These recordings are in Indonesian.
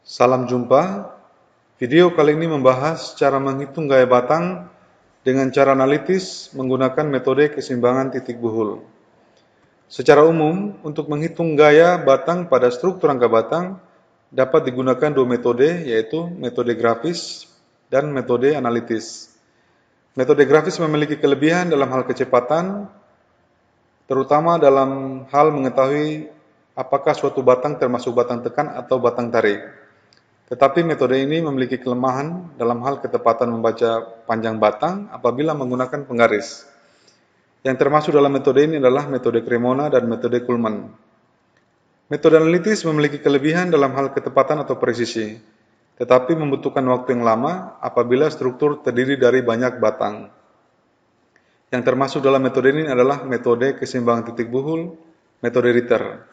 Salam jumpa. Video kali ini membahas cara menghitung gaya batang dengan cara analitis menggunakan metode keseimbangan titik buhul. Secara umum, untuk menghitung gaya batang pada struktur rangka batang dapat digunakan dua metode, yaitu metode grafis dan metode analitis. Metode grafis memiliki kelebihan dalam hal kecepatan, terutama dalam hal mengetahui apakah suatu batang termasuk batang tekan atau batang tarik. Tetapi metode ini memiliki kelemahan dalam hal ketepatan membaca panjang batang apabila menggunakan penggaris. Yang termasuk dalam metode ini adalah metode Cremona dan metode Kuhlmann. Metode analitis memiliki kelebihan dalam hal ketepatan atau presisi, tetapi membutuhkan waktu yang lama apabila struktur terdiri dari banyak batang. Yang termasuk dalam metode ini adalah metode keseimbangan titik buhul, metode Ritter.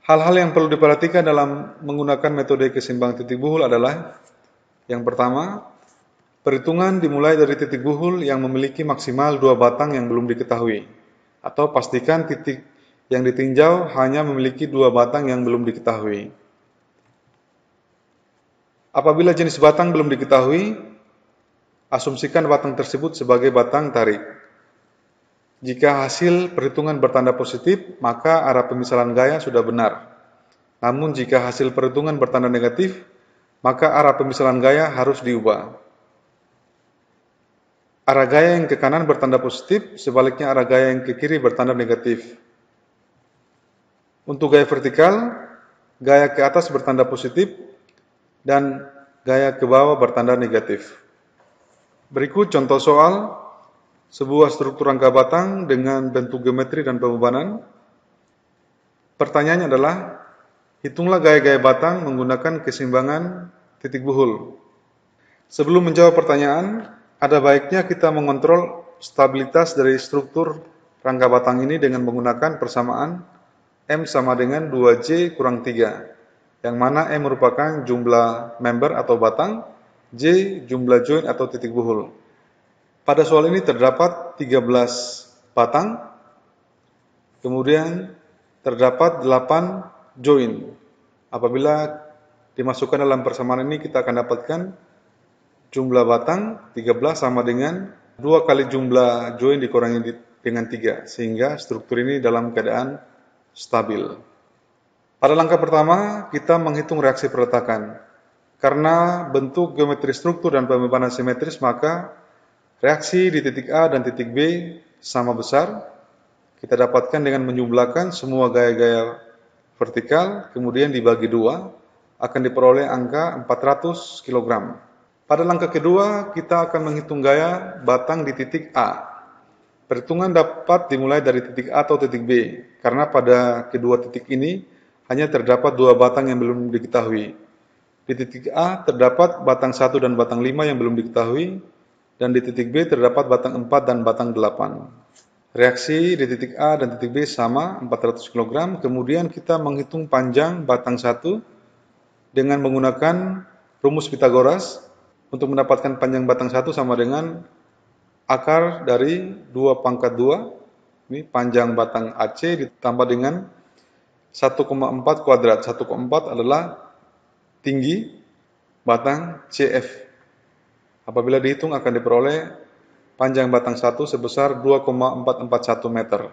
Hal-hal yang perlu diperhatikan dalam menggunakan metode keseimbangan titik buhul adalah: yang pertama, perhitungan dimulai dari titik buhul yang memiliki maksimal 2 batang yang belum diketahui, atau pastikan titik yang ditinjau hanya memiliki 2 batang yang belum diketahui. Apabila jenis batang belum diketahui, asumsikan batang tersebut sebagai batang tarik. Jika hasil perhitungan bertanda positif, maka arah pemisalan gaya sudah benar. Namun jika hasil perhitungan bertanda negatif, maka arah pemisalan gaya harus diubah. Arah gaya yang ke kanan bertanda positif, sebaliknya arah gaya yang ke kiri bertanda negatif. Untuk gaya vertikal, gaya ke atas bertanda positif dan gaya ke bawah bertanda negatif. Berikut contoh soal sebuah struktur rangka batang dengan bentuk geometri dan pembebanan. Pertanyaannya adalah, hitunglah gaya-gaya batang menggunakan keseimbangan titik buhul. Sebelum menjawab pertanyaan, ada baiknya kita mengontrol stabilitas dari struktur rangka batang ini dengan menggunakan persamaan M sama dengan 2J kurang 3, yang mana M merupakan jumlah member atau batang, J jumlah join atau titik buhul. Pada soal ini terdapat 13 batang, kemudian terdapat 8 join. Apabila dimasukkan dalam persamaan ini, kita akan dapatkan jumlah batang 13 sama dengan 2 kali jumlah join dikurangi dengan 3, sehingga struktur ini dalam keadaan stabil. Pada langkah pertama, kita menghitung reaksi perletakan. Karena bentuk geometri struktur dan pembebanan simetris, maka reaksi di titik A dan titik B sama besar. Kita dapatkan dengan menjumlahkan semua gaya-gaya vertikal, kemudian dibagi 2, akan diperoleh angka 400 kg. Pada langkah kedua, kita akan menghitung gaya batang di titik A. Perhitungan dapat dimulai dari titik A atau titik B, karena pada kedua titik ini hanya terdapat 2 batang yang belum diketahui. Di titik A terdapat batang 1 dan batang 5 yang belum diketahui, dan di titik B terdapat batang 4 dan batang 8. Reaksi di titik A dan titik B sama 400 kg, kemudian kita menghitung panjang batang 1 dengan menggunakan rumus Pitagoras. Untuk mendapatkan panjang batang 1 sama dengan akar dari 2 pangkat 2, ini panjang batang AC ditambah dengan 1,4 kuadrat. 1,4 adalah tinggi batang CF. Apabila dihitung akan diperoleh panjang batang 1 sebesar 2,441 meter.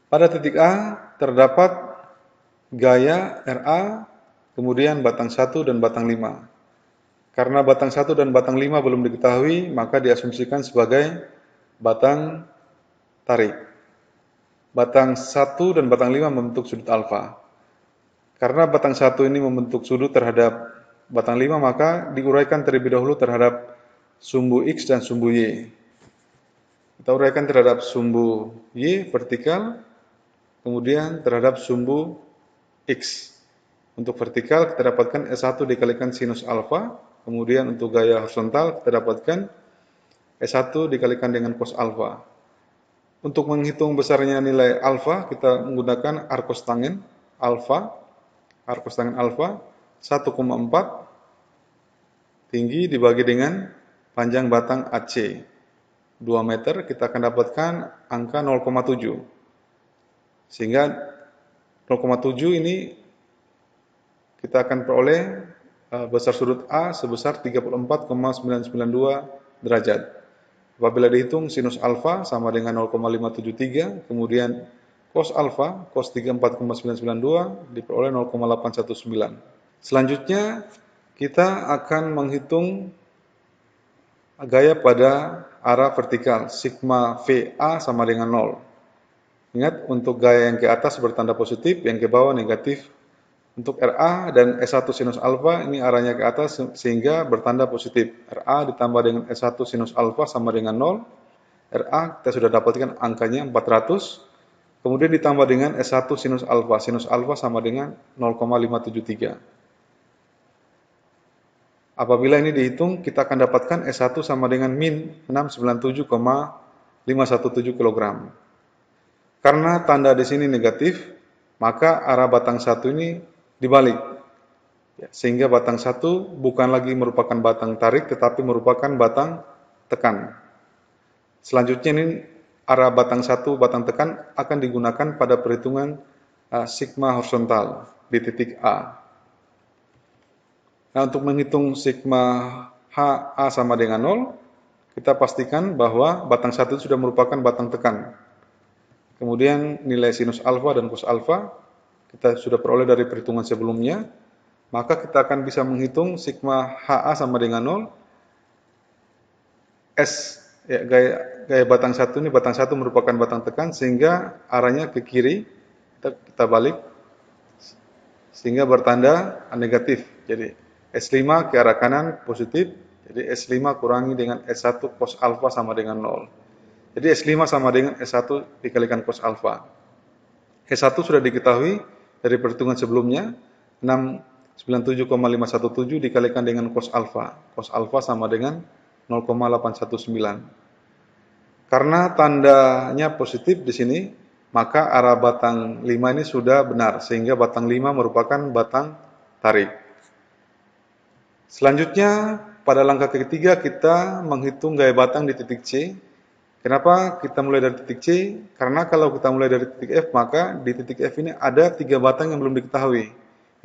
Pada titik A terdapat gaya RA, kemudian batang 1 dan batang 5. Karena batang 1 dan batang 5 belum diketahui, maka diasumsikan sebagai batang tarik. Batang 1 dan batang 5 membentuk sudut alfa. Karena batang 1 ini membentuk sudut terhadap batang 5, maka diuraikan terlebih dahulu terhadap sumbu X dan sumbu Y. Kita uraikan terhadap sumbu Y vertikal, kemudian terhadap sumbu X. Untuk vertikal kita dapatkan S1 dikalikan sinus alfa, kemudian untuk gaya horizontal kita dapatkan S1 dikalikan dengan cos alfa. Untuk menghitung besarnya nilai alfa, kita menggunakan arkos tangen alfa. Arkos tangen alfa 1,4 tinggi dibagi dengan panjang batang AC 2 meter, kita akan dapatkan angka 0,7. Sehingga 0,7 ini kita akan peroleh besar sudut A sebesar 34,992 derajat. Apabila dihitung sinus alfa sama dengan 0,573, kemudian cos alfa, cos 34,992 diperoleh 0,819. Selanjutnya kita akan menghitung gaya pada arah vertikal, sigma VA sama dengan 0. Ingat, untuk gaya yang ke atas bertanda positif, yang ke bawah negatif. Untuk RA dan S1 sinus alfa ini arahnya ke atas sehingga bertanda positif. RA ditambah dengan S1 sinus alfa sama dengan 0. RA kita sudah dapatkan angkanya 400. Kemudian ditambah dengan S1 sinus alfa. Sinus alfa sama dengan 0,573. Apabila ini dihitung, kita akan dapatkan S1 sama dengan min 697,517 kg. Karena tanda di sini negatif, maka arah batang 1 ini dibalik. Sehingga batang 1 bukan lagi merupakan batang tarik, tetapi merupakan batang tekan. Selanjutnya ini arah batang 1, batang tekan akan digunakan pada perhitungan sigma horizontal di titik A. Nah, untuk menghitung sigma HA sama dengan 0, kita pastikan bahwa batang 1 sudah merupakan batang tekan. Kemudian nilai sinus alfa dan cos alfa kita sudah peroleh dari perhitungan sebelumnya, maka kita akan bisa menghitung sigma HA sama dengan 0. Gaya batang 1 ini, batang 1 merupakan batang tekan sehingga arahnya ke kiri, kita balik sehingga bertanda negatif. Jadi S5 ke arah kanan positif, jadi S5 kurangi dengan S1 cos alfa sama dengan 0. Jadi S5 sama dengan S1 dikalikan cos alfa. S1 sudah diketahui dari perhitungan sebelumnya, 697,517 dikalikan dengan cos alfa. Cos alfa sama dengan 0,819. Karena tandanya positif di sini, maka arah batang 5 ini sudah benar, sehingga batang 5 merupakan batang tarik. Selanjutnya, pada langkah ketiga kita menghitung gaya batang di titik C. Kenapa kita mulai dari titik C? Karena kalau kita mulai dari titik F, maka di titik F ini ada 3 batang yang belum diketahui,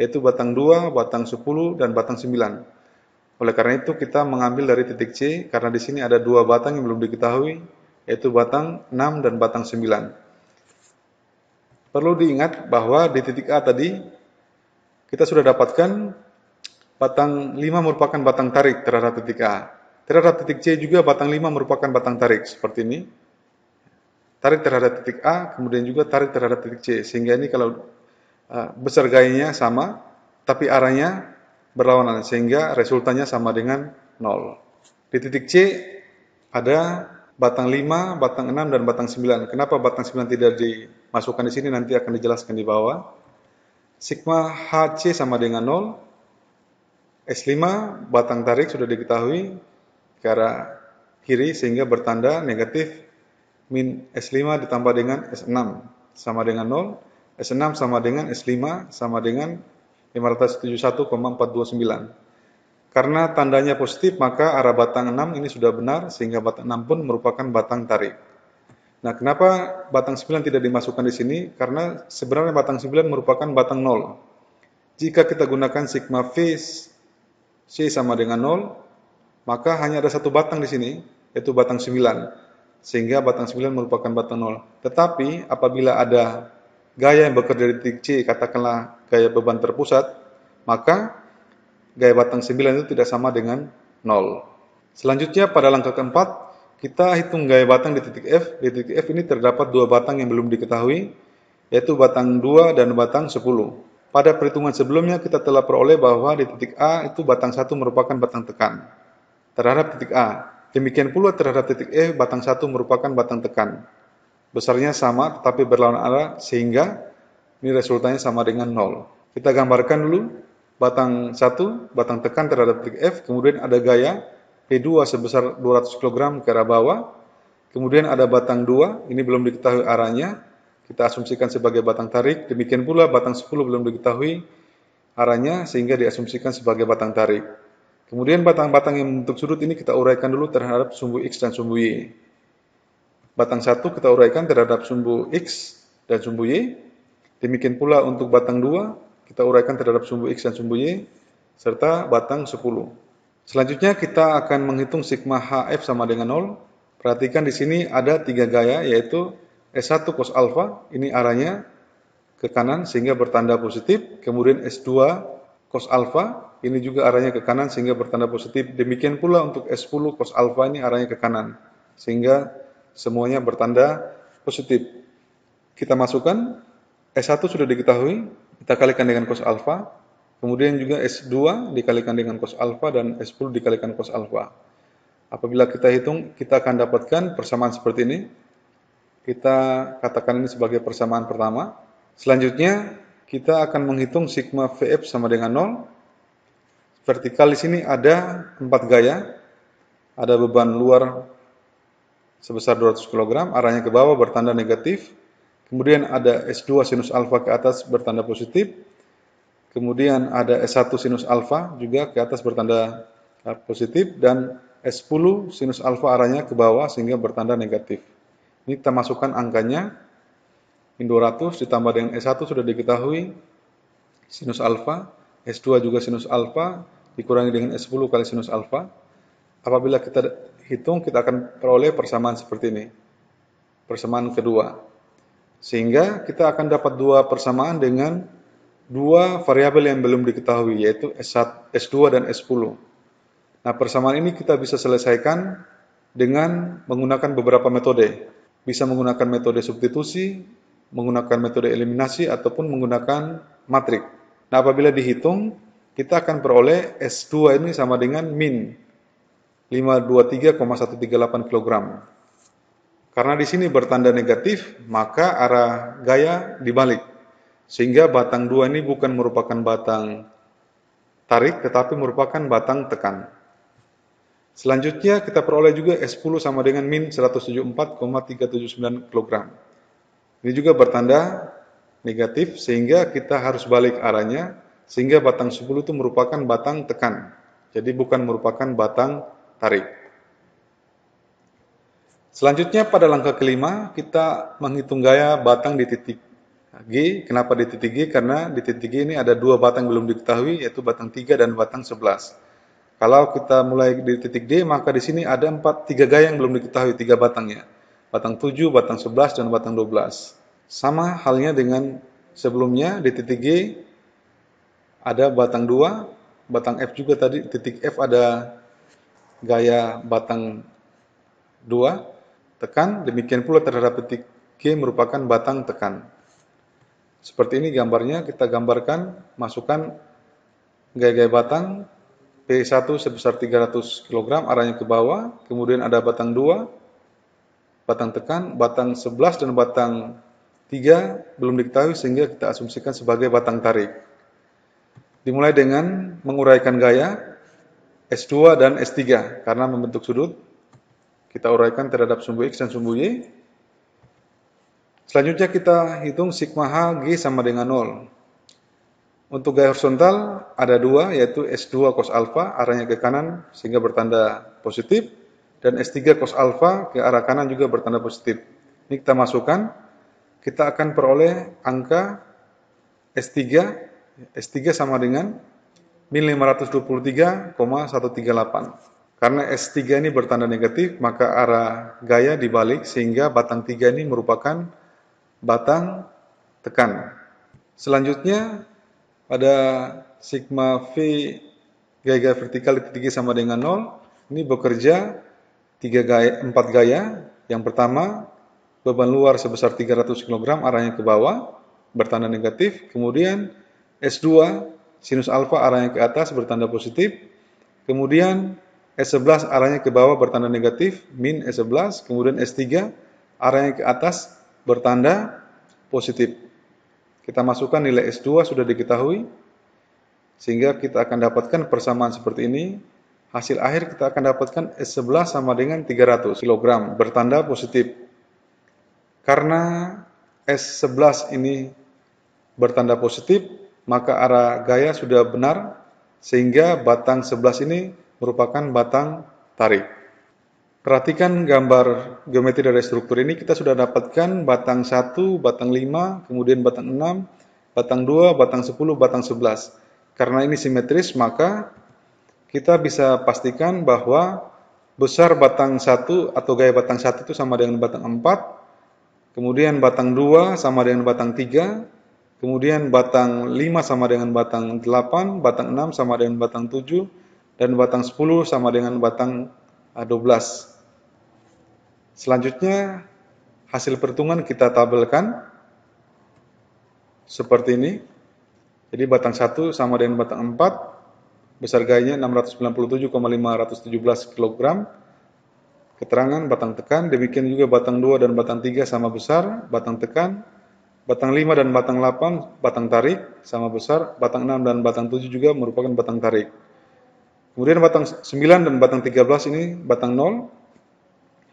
yaitu batang 2, batang 10, dan batang 9. Oleh karena itu kita mengambil dari titik C, karena di sini ada 2 batang yang belum diketahui, yaitu batang 6 dan batang 9. Perlu diingat bahwa di titik A tadi, kita sudah dapatkan batang 5 merupakan batang tarik terhadap titik A. Terhadap titik C juga batang 5 merupakan batang tarik, seperti ini. Tarik terhadap titik A, kemudian juga tarik terhadap titik C. Sehingga ini kalau besar gayanya sama, tapi arahnya berlawanan, sehingga resultannya sama dengan 0. Di titik C ada batang 5, batang 6, dan batang 9. Kenapa batang 9 tidak dimasukkan di sini, nanti akan dijelaskan di bawah. Sigma HC sama dengan 0. S5 batang tarik sudah diketahui ke arah kiri sehingga bertanda negatif, min S5 ditambah dengan S6 sama dengan 0, S6 sama dengan S5 sama dengan 571,429. Karena tandanya positif, maka arah batang 6 ini sudah benar, sehingga batang 6 pun merupakan batang tarik. Nah, kenapa batang 9 tidak dimasukkan di sini? Karena sebenarnya batang 9 merupakan batang 0. Jika kita gunakan sigma V C sama dengan 0, maka hanya ada 1 batang di sini, yaitu batang 9. Sehingga batang 9 merupakan batang 0. Tetapi apabila ada gaya yang bekerja di titik C, katakanlah gaya beban terpusat, maka gaya batang 9 itu tidak sama dengan 0. Selanjutnya pada langkah keempat, kita hitung gaya batang di titik F. Di titik F ini terdapat 2 batang yang belum diketahui, yaitu batang 2 dan batang 10. Pada perhitungan sebelumnya kita telah peroleh bahwa di titik A itu batang 1 merupakan batang tekan terhadap titik A. Demikian pula terhadap titik E, batang 1 merupakan batang tekan. Besarnya sama tetapi berlawanan arah, sehingga ini resultannya sama dengan 0. Kita gambarkan dulu batang 1, batang tekan terhadap titik F, kemudian ada gaya P2 sebesar 200 kg ke arah bawah, kemudian ada batang 2, ini belum diketahui arahnya, kita asumsikan sebagai batang tarik, demikian pula batang 10 belum diketahui arahnya, sehingga diasumsikan sebagai batang tarik. Kemudian batang-batang yang membentuk sudut ini kita uraikan dulu terhadap sumbu X dan sumbu Y. Batang 1 kita uraikan terhadap sumbu X dan sumbu Y. Demikian pula untuk batang 2 kita uraikan terhadap sumbu X dan sumbu Y. serta batang 10. Selanjutnya kita akan menghitung sigma HF sama dengan 0. Perhatikan di sini ada 3 gaya, yaitu S1 cos alfa, ini arahnya ke kanan sehingga bertanda positif. Kemudian S2 cos alfa, ini juga arahnya ke kanan sehingga bertanda positif. Demikian pula untuk S10 cos alfa, ini arahnya ke kanan sehingga semuanya bertanda positif. Kita masukkan, S1 sudah diketahui, kita kalikan dengan cos alfa. Kemudian juga S2 dikalikan dengan cos alfa dan S10 dikalikan cos alfa. Apabila kita hitung, kita akan dapatkan persamaan seperti ini. Kita katakan ini sebagai persamaan pertama. Selanjutnya, kita akan menghitung sigma VF sama dengan 0. Vertikal di sini ada 4 gaya. Ada beban luar sebesar 200 kg, arahnya ke bawah bertanda negatif. Kemudian ada S2 sinus alfa ke atas bertanda positif. Kemudian ada S1 sinus alfa juga ke atas bertanda positif. Dan S10 sinus alfa arahnya ke bawah sehingga bertanda negatif. Ini kita masukkan angkanya. Min 200 ditambah dengan S1 sudah diketahui sinus alfa. S2 juga sinus alfa dikurangi dengan S10 kali sinus alfa. Apabila kita hitung, kita akan peroleh persamaan seperti ini. Persamaan kedua. Sehingga kita akan dapat dua persamaan dengan dua variabel yang belum diketahui, yaitu S2 dan S10. Nah, persamaan ini kita bisa selesaikan dengan menggunakan beberapa metode. Bisa menggunakan metode substitusi, menggunakan metode eliminasi, ataupun menggunakan matrik. Nah, apabila dihitung, kita akan peroleh S2 ini sama dengan min 523,138 kg. Karena di sini bertanda negatif, maka arah gaya dibalik. Sehingga batang 2 ini bukan merupakan batang tarik, tetapi merupakan batang tekan. Selanjutnya kita peroleh juga S10 sama dengan min 174,379 kg. Ini juga bertanda negatif, sehingga kita harus balik arahnya, sehingga batang 10 itu merupakan batang tekan. Jadi bukan merupakan batang tarik. Selanjutnya pada langkah kelima, kita menghitung gaya batang di titik G. Kenapa di titik G? Karena di titik G ini ada dua batang belum diketahui, yaitu batang 3 dan batang 11. Kalau kita mulai di titik D, maka di sini ada 3 gaya yang belum diketahui, 3 batangnya. Batang 7, batang 11, dan batang 12. Sama halnya dengan sebelumnya, di titik G ada batang 2, batang F juga tadi, titik F ada gaya batang 2, tekan, demikian pula terhadap titik G merupakan batang tekan. Seperti ini gambarnya, kita gambarkan, masukkan gaya-gaya batang, P1 sebesar 300 kg, arahnya ke bawah, kemudian ada batang 2, batang tekan, batang 11 dan batang 3 belum diketahui sehingga kita asumsikan sebagai batang tarik. Dimulai dengan menguraikan gaya S2 dan S3 karena membentuk sudut. Kita uraikan terhadap sumbu X dan sumbu Y. Selanjutnya kita hitung sigma H G sama dengan 0. Untuk gaya horizontal ada 2, yaitu S2 cos alfa arahnya ke kanan sehingga bertanda positif, dan S3 cos alfa ke arah kanan juga bertanda positif. Ini kita masukkan, kita akan peroleh angka S3. S3 sama dengan min 523,138. Karena S3 ini bertanda negatif, maka arah gaya dibalik sehingga batang 3 ini merupakan batang tekan. Selanjutnya, pada sigma V gaya vertikal di titik sama dengan 0, ini bekerja 4 gaya. Yang pertama, beban luar sebesar 300 kg, arahnya ke bawah, bertanda negatif. Kemudian S2, sinus alfa arahnya ke atas, bertanda positif. Kemudian S11 arahnya ke bawah bertanda negatif, min S11, kemudian S3 arahnya ke atas bertanda positif. Kita masukkan nilai S2 sudah diketahui, sehingga kita akan dapatkan persamaan seperti ini. Hasil akhir kita akan dapatkan S11 sama dengan 300 kg, bertanda positif. Karena S11 ini bertanda positif, maka arah gaya sudah benar, sehingga batang 11 ini merupakan batang tarik. Perhatikan gambar geometri dari struktur ini, kita sudah dapatkan batang 1, batang 5, kemudian batang 6, batang 2, batang 10, batang 11. Karena ini simetris, maka kita bisa pastikan bahwa besar batang 1 atau gaya batang 1 itu sama dengan batang 4, kemudian batang 2 sama dengan batang 3, kemudian batang 5 sama dengan batang 8, batang 6 sama dengan batang 7, dan batang 10 sama dengan batang 12. Selanjutnya, hasil perhitungan kita tabelkan seperti ini. Jadi batang 1 sama dengan batang 4, besar gayanya 697,517 kg. Keterangan batang tekan, demikian juga batang 2 dan batang 3 sama besar, batang tekan. Batang 5 dan batang 8, batang tarik, sama besar. Batang 6 dan batang 7 juga merupakan batang tarik. Kemudian batang 9 dan batang 13 ini batang 0.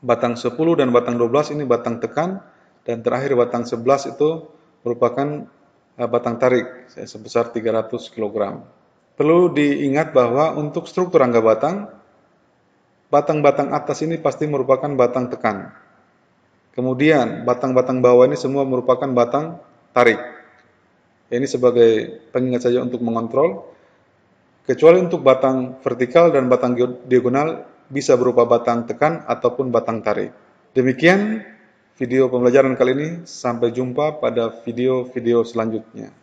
Batang 10 dan batang 12 ini batang tekan. Dan terakhir batang 11 itu merupakan batang tarik sebesar 300 kg. Perlu diingat bahwa untuk struktur rangka batang, batang-batang atas ini pasti merupakan batang tekan. Kemudian batang-batang bawah ini semua merupakan batang tarik. Ini sebagai pengingat saja untuk mengontrol. Kecuali untuk batang vertikal dan batang diagonal bisa berupa batang tekan ataupun batang tarik. Demikian video pembelajaran kali ini. Sampai jumpa pada video-video selanjutnya.